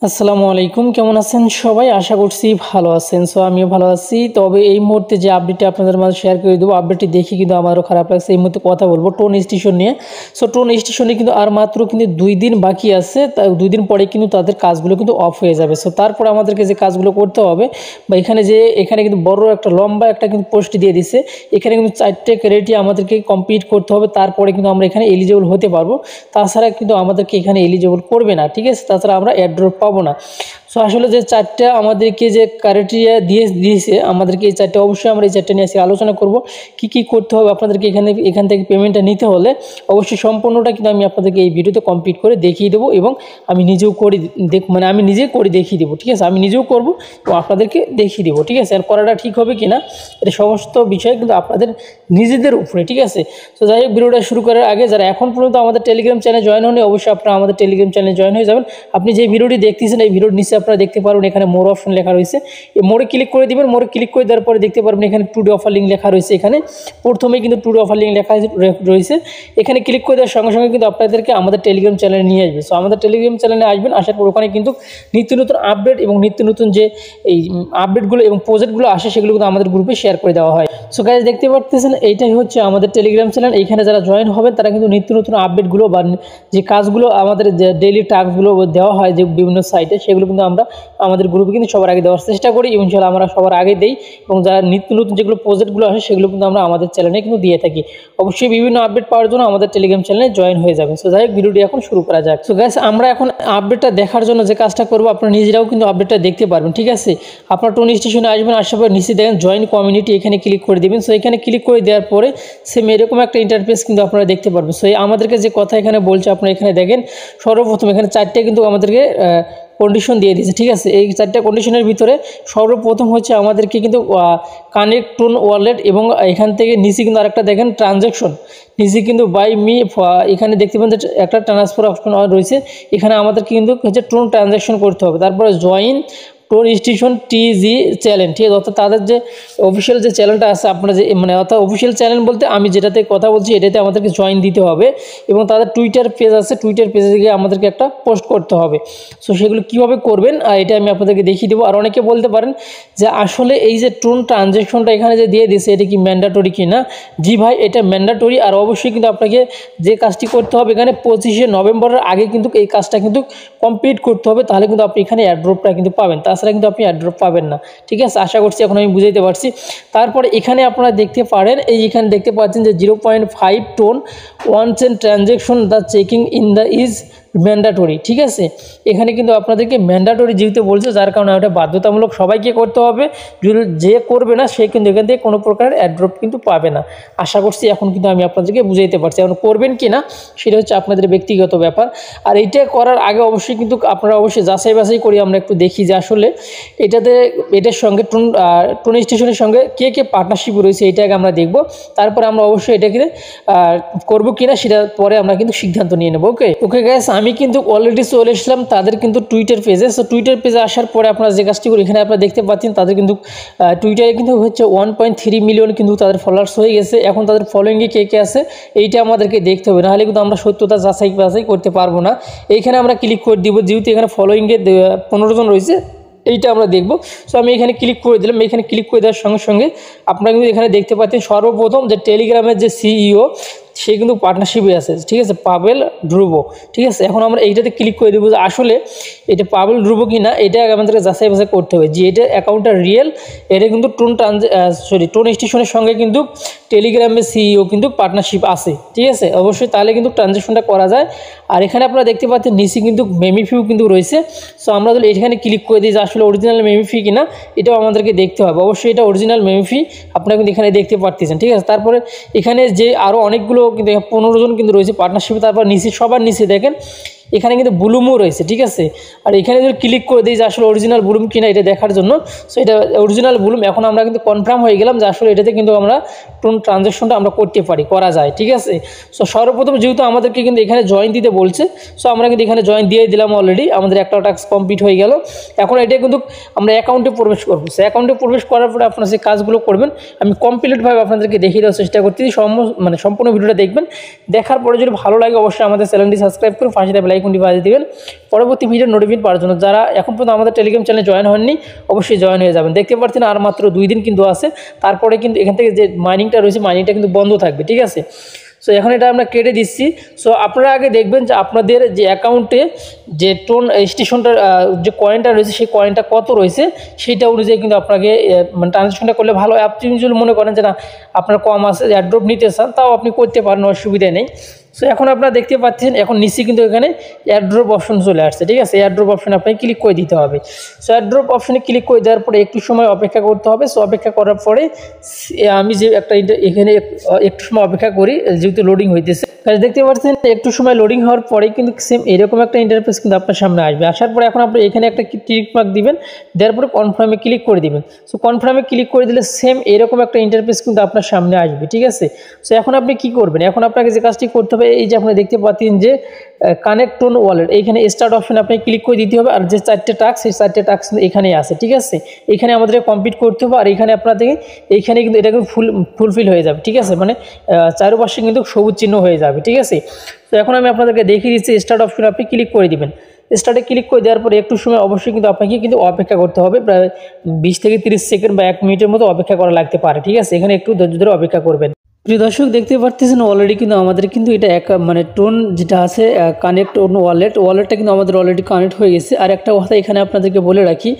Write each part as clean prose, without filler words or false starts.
আসসালামু আলাইকুম, কেমন আছেন সবাই? আশা করছি ভালো আছেন। সো আমিও ভালো আছি। তবে এই মুহূর্তে যে আপডেটটি আপনাদের মাঝে শেয়ার করে দেবো, আপডেটটি দেখে কিন্তু আমারও খারাপ লাগছে। এই মুহূর্তে কথা বলবো টোন স্টেশন নিয়ে। সো টোন স্টেশনে কিন্তু আর মাত্র কিন্তু 2 দিন বাকি আছে। 2 দিন পরে কিন্তু তাদের কাজগুলো কিন্তু অফ হয়ে যাবে। সো তারপরে আমাদেরকে যে কাজগুলো করতে হবে বা এখানে কিন্তু বড় একটা লম্বা একটা কিন্তু পোস্ট দিয়ে দিছে। এখানে কিন্তু 4টে ক্রাইটেরিয়া আমাদেরকে কমপ্লিট করতে হবে, তারপরে কিন্তু আমরা এখানে এলিজিবল হতে পারবো। তাছাড়া কিন্তু আমাদেরকে এখানে এলিজিবল করবে না, ঠিক আছে? তাছাড়া আমরা এয়ারড্রপ পাবো না। সো আসলে যে 4টা আমাদেরকে যে ক্রাইটেরিয়া দিয়েছে আমাদেরকে, এই 4টা অবশ্যই আমরা এই 4টা নিয়ে আজকে আলোচনা করব। কি করতে হবে আপনাদেরকে এখান থেকে পেমেন্টটা নিতে হলে অবশ্যই সম্পূর্ণটা কিন্তু আমি আপনাদেরকে এই ভিডিওতে কমপ্লিট করে দেখিয়ে দেবো, এবং আমি নিজেও করে আমি নিজে করে দেখিয়ে দেবো, ঠিক আছে? আমি নিজেও করব এবং আপনাদেরকে দেখিয়ে দেবো, ঠিক আছে? আর করাটা ঠিক হবে কি না এটা সমস্ত বিষয় কিন্তু আপনাদের নিজেদের উপরে, ঠিক আছে? তো যাই হোক, ভিডিওটা শুরু করার আগে যারা এখন পর্যন্ত আমাদের টেলিগ্রাম চ্যানেলে জয়েন হননি, অবশ্যই আপনারা আমাদের টেলিগ্রাম চ্যানেলে জয়েন হয়ে যাবেন। আপনি যে ভিডিওটি দেখতেছেন এই ভিডিওর নিচে আপনারা দেখতে পারবেন এখানে মোর অপশন লেখা রয়েছে। এই মোড়ে ক্লিক করে দিবেন। মোড়ে ক্লিক করে দেওয়ার পরে দেখতে পারবেন এখানে টুডে অফার লিঙ্ক লেখা রয়েছে। এখানে প্রথমেই কিন্তু টুডে অফার লিঙ্ক লেখা রয়েছে। এখানে ক্লিক করে দেওয়ার সঙ্গে সঙ্গে কিন্তু আপনাদেরকে আমাদের টেলিগ্রাম চ্যানেলে নিয়ে আসবে। সো আমাদের টেলিগ্রাম চ্যানেলে আসবেন, আসার পর ওখানে কিন্তু নিত্য নতুন আপডেট এবং নিত্য নতুন যে এই আপডেটগুলো এবং প্রজেক্টগুলো আসে সেগুলো কিন্তু আমাদের গ্রুপে শেয়ার করে দেওয়া হয়। সো গাইজ, দেখতে পাচ্ছেন এইটাই হচ্ছে আমাদের টেলিগ্রাম চ্যানেল। এইখানে যারা জয়েন হবেন তারা কিন্তু নিত্য নতুন আপডেটগুলো বা যে কাজগুলো আমাদের যে ডেইলি টাস্কগুলো দেওয়া হয় যে বিভিন্ন সাইটে, সেগুলো কিন্তু আমরা আমাদের গ্রুপে কিন্তু সবার আগে দেওয়ার চেষ্টা করি, এবং ইনশাআল্লাহ আমরা সবার আগে দেই। এবং যারা নিত্য নতুন যেগুলো প্রজেক্টগুলো আসে সেগুলো কিন্তু আমরা আমাদের চ্যানেলে কিন্তু দিয়ে থাকি। অবশ্যই বিভিন্ন আপডেট পাওয়ার জন্য আমাদের টেলিগ্রাম চ্যানেলে জয়েন হয়ে যাবেন। সো যাই হোক, ভিডিওটি এখন শুরু করা যাক। সো গাইস, আমরা এখন আপডেটটা দেখার জন্য যে কাজটা করবো, আপনারা নিজেরাও কিন্তু আপডেটটা দেখতে পারবেন, ঠিক আছে? আপনারা টোন স্টেশনে আসবেন, আসার পর নিচে দেখেন জয়েন কমিউনিটি, এখানে ক্লিক করে দেবেন। সো এখানে ক্লিক করে দেওয়ার পরে সেম এরকম একটা ইন্টারফেস কিন্তু আপনারা দেখতে পারবেন। সো আমাদেরকে যে কথা এখানে বলছে আপনারা এখানে দেখেন, সর্বপ্রথম এখানে 4টে কিন্তু আমাদেরকে কন্ডিশন দিয়ে দিয়েছে, ঠিক আছে? এই 4টা কন্ডিশনের ভিতরে সর্বপ্রথম হচ্ছে আমাদেরকে কিন্তু কানেক্ট টোন ওয়ালেট, এবং এখান থেকে নিচে কিন্তু আরেকটা দেখেন ট্রানজ্যাকশন, নিচে কিন্তু বাই মি, এখানে দেখতে পাবেন যে একটা ট্রান্সফার অপশন রয়েছে। এখানে আমাদেরকে কিন্তু হচ্ছে টোন ট্রানজ্যাকশন করতে হবে। তারপরে জয়েন টোন স্টেশন টিজি চ্যানেল, ঠিক আছে? অর্থাৎ তাদের যে অফিসিয়াল যে চ্যানেলটা আছে, আপনারা যে অর্থাৎ অফিসিয়াল চ্যানেল বলতে আমি যেটাতে কথা বলছি এটাতে আমাদেরকে জয়েন দিতে হবে, এবং তাদের টুইটার পেজ আছে, টুইটার পেজে গিয়ে আমাদেরকে একটা পোস্ট করতে হবে। সো সেগুলো কীভাবে করবেন এটা আমি আপনাদেরকে দেখিয়ে দেবো। আর অনেকে বলতে পারেন যে আসলে এই যে টোন ট্রানজ্যাকশনটা এখানে যে দিয়ে দিয়েছে এটা কি ম্যান্ডেটরি কি না? জি ভাই, এটা ম্যান্ডেটরি। আর অবশ্যই কিন্তু আপনাকে যে কাজটি করতে হবে এখানে 25শে নভেম্বরের আগে কিন্তু এই কাজটা কিন্তু কমপ্লিট করতে হবে, তাহলে কিন্তু আপনি এখানে এয়ারড্রপটা কিন্তু পাবেন। তাছাড়া কিন্তু আপনি এয়ারড্রপ পাবেন না, ঠিক আছে? আশা করছি এখন আমি বুঝাইতে পারছি। তারপরে এখানে আপনারা দেখতে পারেন, এখানে দেখতে পাচ্ছেন যে 0.5 tone one chain transaction the checking in the is mandatory, ঠিক আছে? এখানে কিন্তু আপনাদেরকে ম্যান্ডেটরি যেহেতু বলছে, যার কারণে ওটা বাধ্যতামূলক সবাইকে করতে হবে। যে করবে না সে কিন্তু এখান থেকে কোনো প্রকার অ্যাড্রপ কিন্তু পাবে না। আশা করছি এখন কিন্তু আমি আপনাদেরকে বুঝাইতে পারছি। এখন করবেন কি না সেটা হচ্ছে আপনাদের ব্যক্তিগত ব্যাপার। আর এইটা করার আগে অবশ্যই কিন্তু আপনারা অবশ্যই যাচাই বাছাই করি, আমরা একটু দেখি যে আসলে এটার সঙ্গে টোন স্টেশনের সঙ্গে কে পার্টনারশিপ রয়েছে, এটাকে আমরা দেখব। তারপরে আমরা অবশ্যই এটাকে করবো কিনা সেটা পরে আমরা কিন্তু সিদ্ধান্ত নিয়ে নেবো। ওকে গাইস, আমি কিন্তু অলরেডি চলে এসলাম তাদের কিন্তু টুইটার পেজে। সো টুইটার পেজে আসার পরে আপনারা যে কাজটি করি, এখানে আপনারা দেখতে পাচ্ছেন তাদের কিন্তু টুইটারে কিন্তু হচ্ছে 1.3 মিলিয়ন কিন্তু তাদের ফলোয়ার্স হয়ে গেছে। এখন তাদের ফলোয়িংয়ে কে আছে এইটা আমাদেরকে দেখতে হবে, নাহলে কিন্তু আমরা সত্যতা যাচাই বাছাই করতে পারবো না। এইখানে আমরা ক্লিক করে দিব, যেহেতু এখানে ফলোয়িংয়ে 15 জন রয়েছে, এইটা আমরা দেখব। সো আমি এখানে ক্লিক করে দিলাম। এখানে ক্লিক করে দেওয়ার সঙ্গে সঙ্গে আপনারা কিন্তু এখানে দেখতে পাচ্ছেন সর্বপ্রথম যে টেলিগ্রামের যে সিইও সে কিন্তু পার্টনারশিপে আছে, ঠিক আছে? পাবেল ধ্রুব, ঠিক আছে? এখন আমরা এইটাতে ক্লিক করে দেবো যে আসলে এটা পাবেল ধ্রুব কি না, এটা আমাদেরকে যাচাই বাছাই করতে হবে যে এটা অ্যাকাউন্টটা রিয়েল। এটা কিন্তু টোন স্টেশনের সঙ্গে কিন্তু টেলিগ্রামের সিইও কিন্তু পার্টনারশিপ আছে, ঠিক আছে? অবশ্যই তাহলে কিন্তু ট্রানজ্যাকশনটা করা যায়। আর এখানে আপনারা দেখতে পাচ্ছেন নিচে কিন্তু মেমি ফিউ কিন্তু রয়েছে। সো আমরা যদি এখানে ক্লিক করে দিই যে আসলে অরিজিনাল মেমি ফি কিনা এটাও আমাদেরকে দেখতে হবে। অবশ্যই এটা অরিজিনাল মেমি ফি, আপনারা কিন্তু এখানে দেখতে পাচ্ছেন, ঠিক আছে? তারপরে এখানে যে আরও অনেকগুলো কিন্তু 15 জন কিন্তু রয়েছে পার্টনারশিপে। তারপর নিচে সবার নিচে দেখেন এখানে কিন্তু ব্লুমও রয়েছে, ঠিক আছে? আর এখানে যদি ক্লিক করে দিই যে আসলে অরিজিনাল ব্লুম কিনা এটা দেখার জন্য, সো এটা অরিজিনাল ব্লুম। এখন আমরা কিন্তু কনফার্ম হয়ে গেলাম যে আসলে এটাতে কিন্তু আমরা টোন ট্রানজ্যাকশনটা আমরা করা যায়, ঠিক আছে? সো সর্বপ্রথম যেহেতু আমাদেরকে কিন্তু এখানে জয়েন দিতে বলছে, সো আমরা কিন্তু এখানে জয়েন দিয়ে দিলাম অলরেডি। আমাদের একটা টাস্ক কমপ্লিট হয়ে গেল। এখন এটা কিন্তু আমরা অ্যাকাউন্টে প্রবেশ করবো। সো অ্যাকাউন্টে প্রবেশ করার পরে আপনারা যে কাজগুলো করবেন আমি কমপ্লিটভাবে আপনাদেরকে দেখিয়ে দেওয়ার চেষ্টা করতেছি। সম্পূর্ণ ভিডিওটা দেখবেন। দেখার পরে যদি ভালো লাগে অবশ্যই আমাদের চ্যানেলটি সাবস্ক্রাইব করে পাশে লাইক আইকনটি বাজিয়ে দেবেন পরবর্তী ভিডিও নোটিফিকেশন পাওয়ার জন্য। যারা এখন পর্যন্ত আমাদের টেলিগ্রাম চ্যানেলে জয়েন হননি অবশ্যই জয়েন হয়ে যাবেন। দেখতে পাচ্ছেন আর মাত্র 2 দিন কিন্তু আছে, তারপরে কিন্তু এখান থেকে যে মাইনিংটা রয়েছে মাইনিংটা কিন্তু বন্ধ থাকবে, ঠিক আছে। সো এখন এটা আমরা কেটে দিচ্ছি। সো আপনারা আগে দেখবেন যে আপনাদের যে অ্যাকাউন্টে যে টোন স্টেশনটার যে কয়েনটা রয়েছে সেই কয়েনটা কত রয়েছে সেইটা অনুযায়ী কিন্তু আপনাকে মানে ট্রানজ্যাকশনটা করলে ভালো। আপনি যদি মনে করেন যে না আপনার কম আছে এয়ারড্রপ নিতে চান তাও আপনি করতে পারেন, অসুবিধা নেই। সো এখন আপনারা দেখতে পাচ্ছেন এখন নিচে কিন্তু এখানে এয়ারড্রপ অপশন চলে আসছে, ঠিক আছে। এয়ারড্রপ অপশনে আপনাকে ক্লিক করে দিতে হবে। সো এয়ারড্রপ অপশনে ক্লিক করে দেওয়ার পরে একটু সময় অপেক্ষা করতে হবে। সো অপেক্ষা করার পরে আমি যে একটা এখানে একটু সময় অপেক্ষা করি যেহেতু লোডিং হইতেছে, দেখতে পাচ্ছেন একটু সময় লোডিং হওয়ার পরে কিন্তু সেম এরকম একটা ইন্টারফেস কিন্তু আপনার সামনে আসবে। আসার পরে এখন আপনি এখানে একটা টিক মার্ক দিবেন, দেওয়ার পরে কনফার্মে ক্লিক করে দিবেন। সো কনফার্মে ক্লিক করে দিলে সেম এরকম একটা ইন্টারফেস কিন্তু আপনার সামনে আসবে, ঠিক আছে। সো এখন আপনি কি করবেন, এখন আপনাকে যে কাজটি করতে হবে এই যে আপনি দেখতে পাচ্ছেন যে কানেক্ট টোন ওয়ালেট, এইখানে স্টার্ট অপশনে আপনি ক্লিক করে দিতে হবে। আর যে 4টে টাস্ক সেই 4টে টাস্ক এখানেই আছে, ঠিক আছে। এখানে আমাদের কমপ্লিট করতে হবে। আর এখানে আপনাদের এইখানে কিন্তু এটা কিন্তু ফুলফিল হয়ে যাবে, ঠিক আছে। মানে চারপাশে কিন্তু সবুজ চিহ্ন হয়ে যাবে, ঠিক আছে। তো এখন আমি আপনাদেরকে দেখিয়ে দিচ্ছি স্টার্ট অপশনে আপনি ক্লিক করে দিবেন। স্টার্টে ক্লিক করে দেওয়ার পরে একটু সময় অবশ্যই কিন্তু আপনাকে কিন্তু অপেক্ষা করতে হবে, প্রায় 20 থেকে 30 সেকেন্ড বা 1 মিনিটের মতো অপেক্ষা করা লাগতে পারে, ঠিক আছে। এখানে একটু ধৈর্য ধরে অপেক্ষা করবেন। প্রিয় দর্শক দেখতে পাচ্ছেন অলরেডি কিন্তু আমাদের কিন্তু এটা মানে টোন যেটা আছে কানেক্ট টোন ওয়ালেটটা কিন্তু আমাদের অলরেডি কানেক্ট হয়ে গেছে। আর একটা কথা এখানে আপনাদেরকে বলে রাখি,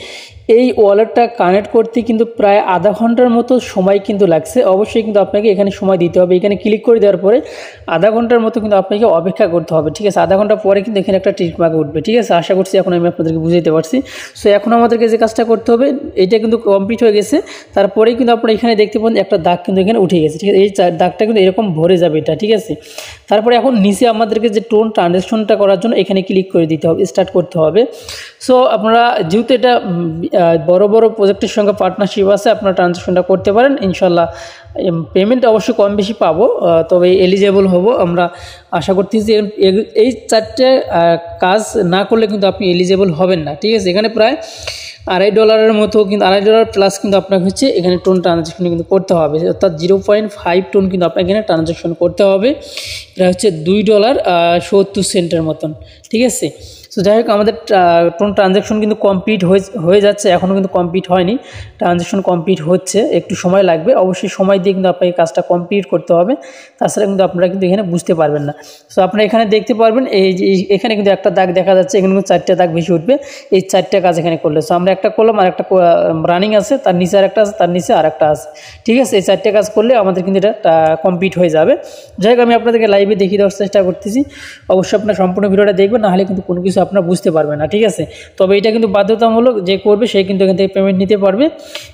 এই ওয়ালেটটা কানেক্ট করতে কিন্তু প্রায় আধা ঘন্টার মতো সময় কিন্তু লাগছে। অবশ্যই কিন্তু আপনাকে এখানে সময় দিতে হবে। এখানে ক্লিক করে দেওয়ার পরে আধা ঘন্টার মতো কিন্তু আপনাকে অপেক্ষা করতে হবে, ঠিক আছে। আধা ঘন্টা পরে কিন্তু এখানে একটা টিক মার্ক উঠবে, ঠিক আছে। আশা করছি এখন আমি আপনাদেরকে বুঝাইতে পারছি। সো এখন আমাদেরকে যে কাজটা করতে হবে এটা কিন্তু কমপ্লিট হয়ে গেছে। তারপরেই কিন্তু আপনারা এখানে দেখতে পান একটা দাগ কিন্তু এখানে উঠে গেছে, ঠিক আছে। এই দাগটা কিন্তু এরকম ভরে যাবে এটা, ঠিক আছে। তারপরে এখন নিচে আমাদেরকে যে টোন ট্রানজ্যাকশনটা করার জন্য এখানে ক্লিক করে দিতে হবে, স্টার্ট করতে হবে। সো আপনারা যেহেতু এটা বড় বড় প্রজেক্টের সঙ্গে পার্টনারশিপ আছে আপনারা ট্রানজ্যাকশনটা করতে পারেন, ইনশাল্লাহ পেমেন্ট অবশ্যই কম বেশি পাবো, তবে এলিজেবল হব আমরা আশা করতেছি। এই 4টে কাজ না করলে কিন্তু আপনি এলিজেবল হবেন না, ঠিক আছে। এখানে প্রায় $2.5 মতো কিন্তু $2.5 প্লাস কিন্তু আপনাকে হচ্ছে এখানে টোন ট্রানজ্যাকশন কিন্তু করতে হবে, অর্থাৎ 0.5 টোন কিন্তু আপনাকে এখানে ট্রানজ্যাকশন করতে হবে। এটা হচ্ছে $2.70 মতন, ঠিক আছে। সো যাই হোক আমাদের টোন ট্রানজ্যাকশন কিন্তু কমপ্লিট হয়ে যাচ্ছে, এখনও কিন্তু কমপ্লিট হয়নি, ট্রানজ্যাকশন কমপ্লিট হচ্ছে, একটু সময় লাগবে। অবশ্যই সময় দিয়ে কিন্তু আপনাকে কাজটা কমপ্লিট করতে হবে, তাছাড়া কিন্তু আপনারা কিন্তু এখানে বুঝতে পারবেন না। সো আপনারা এখানে দেখতে পারবেন এই যে এখানে কিন্তু একটা দাগ দেখা যাচ্ছে, এখানে কিন্তু 4টে দাগ বেশি উঠবে এই 4টে কাজ এখানে করলে। সো আমরা একটা করলাম, আর একটা রানিং আছে, তার নিচে আর একটা আছে, তার নিচে আর একটা আছে, ঠিক আছে। এই 4টে কাজ করলে আমাদের কিন্তু এটা কমপ্লিট হয়ে যাবে। যাই হোক আমি আপনাদেরকে লাইভে দেখিয়ে দেওয়ার চেষ্টা করতেছি, অবশ্যই আপনার সম্পূর্ণ ভিডিওটা দেখবেন, নাহলে কিন্তু কোনো কিছু আপনারা বুঝতে পারবেন না, ঠিক আছে। তবে এটা কিন্তু বাধ্যতামূলক, যে করবে সে কিন্তু এখান থেকে পেমেন্ট নিতে পারবে,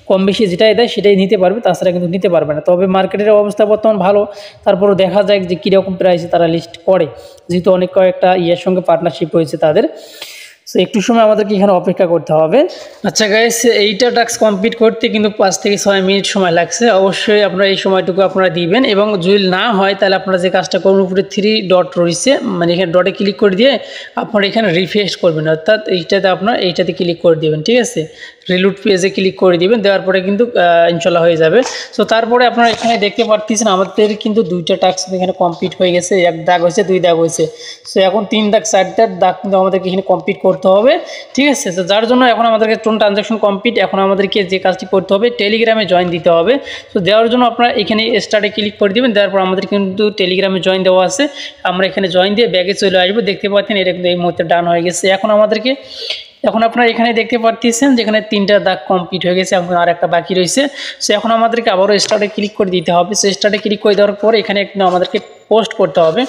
কম বেশি যেটাই দেয় সেটাই নিতে পারবে, তাছাড়া কিন্তু নিতে পারবে না। তবে মার্কেটের অবস্থা বর্তমান ভালো, তারপরও দেখা যায় যে কীরকম প্রাইসে তারা লিস্ট করে, যেহেতু অনেক কয়েকটা ইয়ের সঙ্গে পার্টনারশিপ হয়েছে তাদের। সো একটু সময় আমাদেরকে এখানে অপেক্ষা করতে হবে। আচ্ছা গাইস, এইটা টাস্ক কমপ্লিট করতে কিন্তু 5 থেকে 6 মিনিট সময় লাগছে। অবশ্যই আপনারা এই সময়টুকু আপনারা দিবেন, এবং যদি না হয় তাহলে আপনারা যে কাজটা করুন, উপরে 3 ডট রয়েছে, মানে এখানে ডটে ক্লিক করে দিয়ে আপনারা এখানে রিফ্রেশ করবেন, অর্থাৎ এইটাতে ক্লিক করে দেবেন, ঠিক আছে। রিলুট পেজে ক্লিক করে দিবেন, দেওয়ার পরে কিন্তু ইনশাল্লাহ হয়ে যাবে। সো তারপরে আপনারা এখানে দেখতে পাচ্ছেন আমাদের কিন্তু 2টা টাস্ক এখানে কমপ্লিট হয়ে গেছে, 1 দাগ হয়েছে, 2 দাগ হয়েছে। সো এখন 3 দাগ 4 দাগ কিন্তু আমাদেরকে এখানে কমপ্লিট করতে হবে, ঠিক আছে। তো যার জন্য এখন আমাদেরকে টোন ট্রানজ্যাকশন কমপ্লিট, এখন আমাদেরকে যে কাজটি করতে হবে টেলিগ্রামে জয়েন দিতে হবে। তো দেওয়ার জন্য আপনারা এখানে স্টার্টে ক্লিক করে দেবেন, দেওয়ার পর আমাদের কিন্তু টেলিগ্রামে জয়েন দেওয়া আছে, আমরা এখানে জয়েন দিয়ে ব্যাগে চলে আসবো। দেখতে পাচ্ছেন এটা কিন্তু এই মুহূর্তে ডান হয়ে গেছে। এখন আপনারা এখানে দেখতে পাচ্ছেন যেখানে 3টা দাগ কমপ্লিট হয়ে গেছে, এখন আর একটা বাকি রয়েছে। সো এখন আমাদেরকে আবারও স্টার্টে ক্লিক করে দিতে হবে। সো স্টার্টে ক্লিক করে দেওয়ার পর এখানে আমাদেরকে পোস্ট করতে হবে।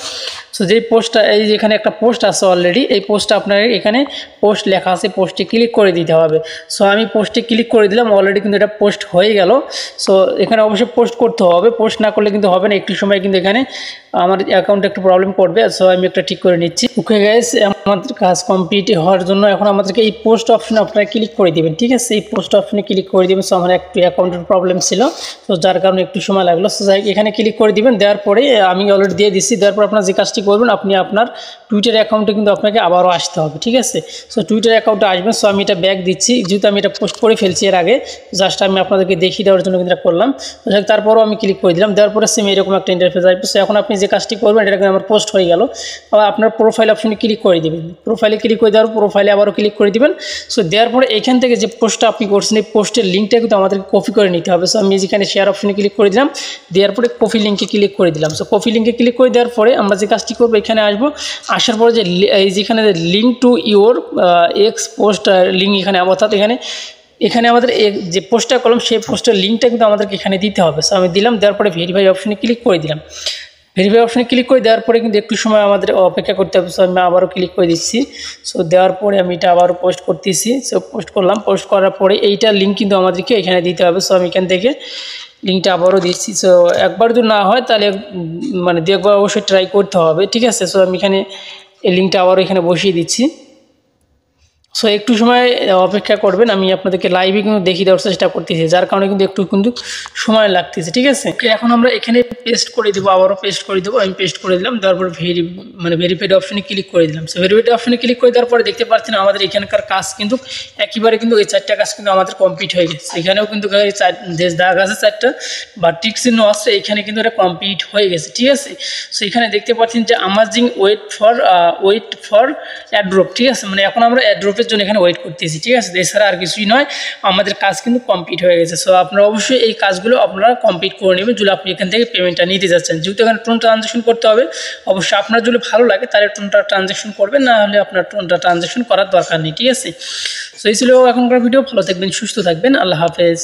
সো যেই পোস্টটা, এই যেখানে একটা পোস্ট আছে অলরেডি, এই পোস্টটা আপনার এখানে পোস্ট লেখা আছে, পোস্টে ক্লিক করে দিতে হবে। সো আমি পোস্টে ক্লিক করে দিলাম, অলরেডি কিন্তু এটা পোস্ট হয়ে গেল। সো এখানে অবশ্যই পোস্ট করতে হবে, পোস্ট না করলে কিন্তু হবে না, একটু সময় কিন্তু এখানে আমার অ্যাকাউন্টে একটু প্রবলেম করবে। সো আমি একটা ঠিক করে নিচ্ছি। ওকে গাইস, আমাদের কাজ কমপ্লিট হওয়ার জন্য এখন আমাদেরকে এই পোস্ট অপশনে আপনারা ক্লিক করে দিবেন, ঠিক আছে। এই পোস্ট অপশনে ক্লিক করে দিবেন। সো আমার একটু অ্যাকাউন্টের প্রবলেম ছিল, তো যার কারণে একটু সময় লাগলো। সো এখানে ক্লিক করে দিবেন, দেওয়ার পরে আমি অলরেডি অলরেডি দিয়ে দিচ্ছি। দেওয়ার পর আপনার যে কাজটি করবেন, আপনি আপনার টুইটার অ্যাকাউন্টে কিন্তু আপনাকে আবারও আসতে হবে, ঠিক আছে। সো টুইটার অ্যাকাউন্টে আসবেন। সো আমি এটা ব্যাক দিচ্ছি, যেহেতু আমি এটা পোস্ট করে ফেলছি এর আগে, জাস্ট আমি আপনাদেরকে দেখিয়ে দেওয়ার জন্য কিন্তু এটা করলাম। তারপরও আমি ক্লিক করে দিলাম, দেওয়ার পরে সেম এরকম একটা ইন্টারফেস আসবে। সো এখন আপনি যে কাজটি করবেন, এটা কিন্তু আমার পোস্ট হয়ে গেল। আবার আপনার প্রোফাইল অপশনে ক্লিক করে দেবেন, প্রোফাইলে ক্লিক করে দেওয়ার প্রোফাইলে আবারও ক্লিক করে দেবেন। সো দেওয়ার পরে এখান থেকে যে পোস্টটা আপনি করছেন, এই পোস্টের লিঙ্কটা কিন্তু আমাদেরকে কপি করে নিতে হবে। সো আমি যেখানে শেয়ার অপশনে ক্লিক করে দিলাম, দেওয়ার পরে কপি লিঙ্কে ক্লিক করে দিলাম। সো কপি লিঙ্কে ক্লিক করে দেওয়ার পরে আমরা যে কাজটি করবো, এখানে আসবো, আসার পরে যে যেখানে link to your x post link এখানে, অর্থাৎ এখানে আমাদের যে পোস্টটা করলাম সেই পোস্টের লিঙ্কটা কিন্তু আমাদেরকে এখানে দিতে হবে। সো আমি দিলাম, দেওয়ার পরে ভেরিফাই অপশনে ক্লিক করে দিলাম। ভেরিফাই অপশনে ক্লিক করে দেওয়ার পরে কিন্তু একটু সময় আমাদের অপেক্ষা করতে হবে। সো আমি আবারও ক্লিক করে দিচ্ছি। সো দেওয়ার পরে আমি এটা আবারও পোস্ট করতেছি। সো পোস্ট করলাম, পোস্ট করার পরে এইটার লিঙ্ক কিন্তু আমাদেরকে এখানে দিতে হবে। সো আমি এখান থেকে লিঙ্কটা আবারও দিচ্ছি। সো একবার যদি না হয় তাহলে মানে দু একবার অবশ্যই ট্রাই করতে হবে, ঠিক আছে। সো আমি এখানে এই লিঙ্কটা আবারও এখানে বসিয়ে দিচ্ছি। সো একটু সময় অপেক্ষা করবেন, আমি আপনাদেরকে লাইভে কিন্তু দেখিয়ে দেওয়ার চেষ্টা করতেছি, যার কারণে কিন্তু একটু সময় লাগতেছে, ঠিক আছে। এখন আমরা এখানে পেস্ট করে দেবো, আবারও পেস্ট করে দেবো। আমি পেস্ট করে দিলাম, তারপর ভেরিফাইড অপশনে ক্লিক করে দিলাম। সো ভেরিফাইড অপশনে ক্লিক করে দেওয়ার পরে দেখতে পাচ্ছেন আমাদের এখানকার কাজ কিন্তু একেবারে কিন্তু এই 4টা কাজ কিন্তু আমাদের কমপ্লিট হয়ে গেছে। এখানেও কিন্তু দাগ আছে 4টা বা টিক চিহ্ন আছে, এখানে কিন্তু এটা কমপ্লিট হয়ে গেছে, ঠিক আছে। সো এখানে দেখতে পাচ্ছেন যে আমাজিং ওয়েট ফর অ্যাড্রপ, ঠিক আছে। মানে এখন আমরা অ্যাড্রপের জন্য এখানে ওয়েট করতেছি, ঠিক আছে। এছাড়া আর কিছুই নয়, আমাদের কাজ কিন্তু কমপ্লিট হয়ে গেছে। সো আপনারা অবশ্যই এই কাজগুলো আপনারা কমপ্লিট করে নেবেন যদি আপনি এখান থেকে পেমেন্টটা নিতে যাচ্ছেন। যেহেতু এখানে টোন ট্রানজ্যাকশন করতে হবে, অবশ্যই আপনার যদি ভালো লাগে তাহলে টোনটা ট্রানজ্যাকশন করবেন, না হলে আপনার টোনটা ট্রানজ্যাকশন করার দরকার নেই, ঠিক আছে। সো এই ছিল এখনকার ভিডিও। ভালো থাকবেন, সুস্থ থাকবেন, আল্লাহ হাফেজ।